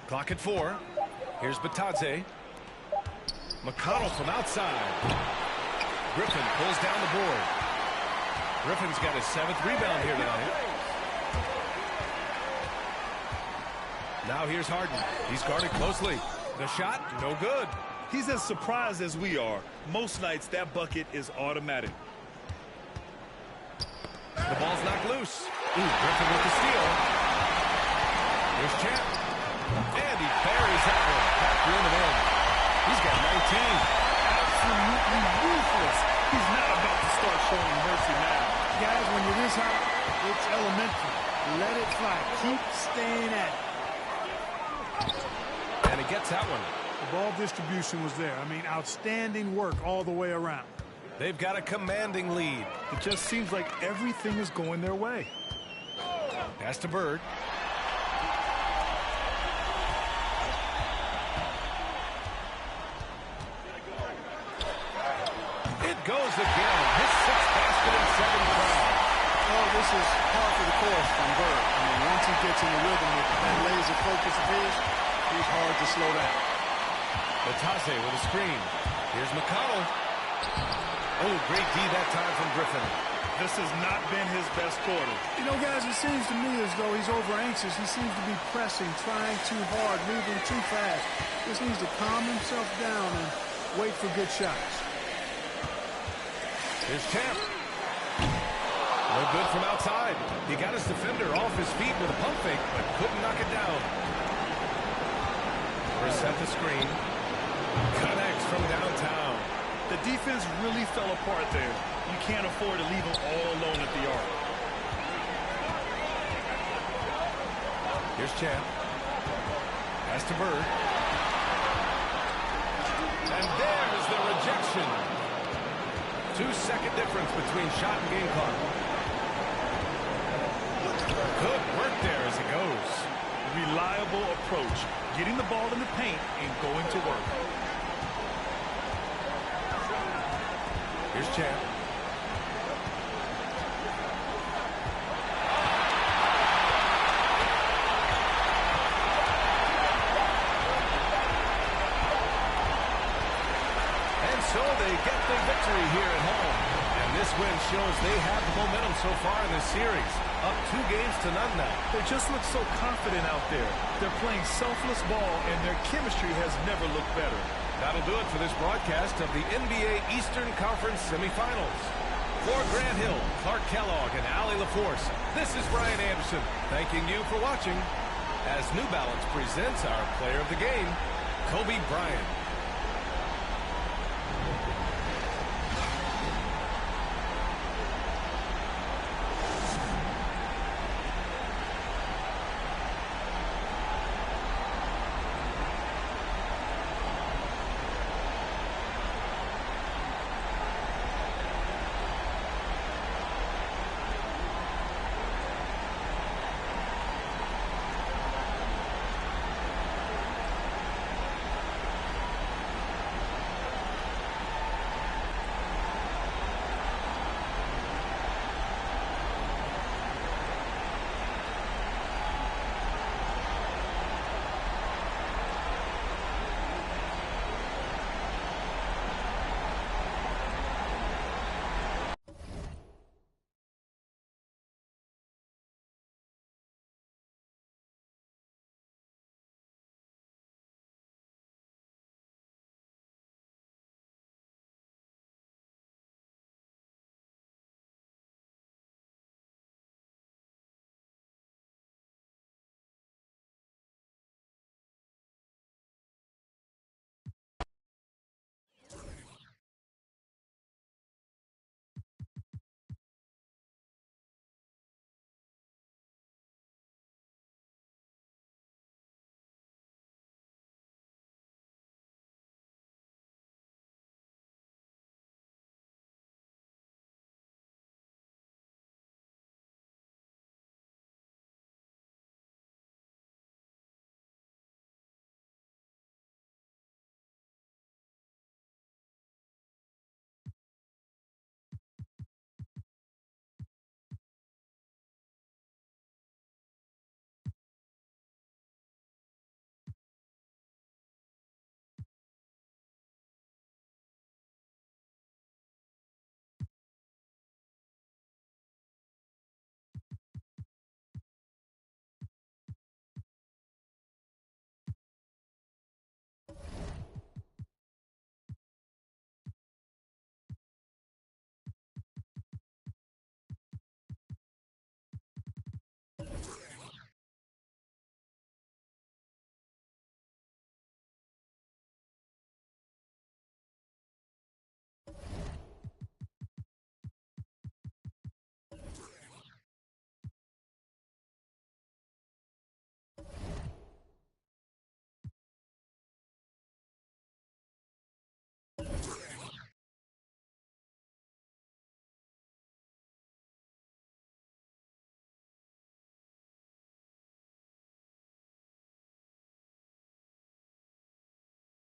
Clock at 4. Here's Batadze. McConnell from outside. Griffin pulls down the board. Griffin's got his 7th rebound here tonight. Now here's Harden. He's guarded closely. The shot, no good. He's as surprised as we are. Most nights, that bucket is automatic. The ball's knocked loose. Ooh, Griffin with the steal. Here's Champ. And he buries that one. Back room and in. He's got 19. Absolutely ruthless. He's not about to start showing mercy now. Guys, when you're this hot, it's elementary. Let it fly. Keep staying at it. And he gets that one. The ball distribution was there. I mean, outstanding work all the way around. They've got a commanding lead. It just seems like everything is going their way. Pass to Bird. It goes again. His 6th basket in 7 tries. Oh, this is hard for the course from Bird. I mean, once he gets in the rhythm with that laser focus of his, he's hard to slow down. Batase with a screen. Here's McConnell. Oh, great D that time from Griffin. This has not been his best quarter. You know, guys, it seems to me as though he's over-anxious. He seems to be pressing, trying too hard, moving too fast. Just needs to calm himself down and wait for good shots. Here's Champ. No good from outside. He got his defender off his feet with a pump fake, but couldn't knock it down. Reset the screen. Connects from downtown. The defense really fell apart there. You can't afford to leave them all alone at the arc. Here's Champ. Pass to Bird. And there's the rejection. 2-second difference between shot and game clock. Good work there as it goes. Reliable approach. Getting the ball in the paint and going to work. Here's Champ. And so they get the victory here at home. And this win shows they have the momentum so far in this series. Up 2 games to none now. They just look so confident out there. They're playing selfless ball, and their chemistry has never looked better. That'll do it for this broadcast of the NBA Eastern Conference semifinals. For Grant Hill, Clark Kellogg, and Allie LaForce, this is Brian Anderson thanking you for watching as New Balance presents our player of the game, Kobe Bryant.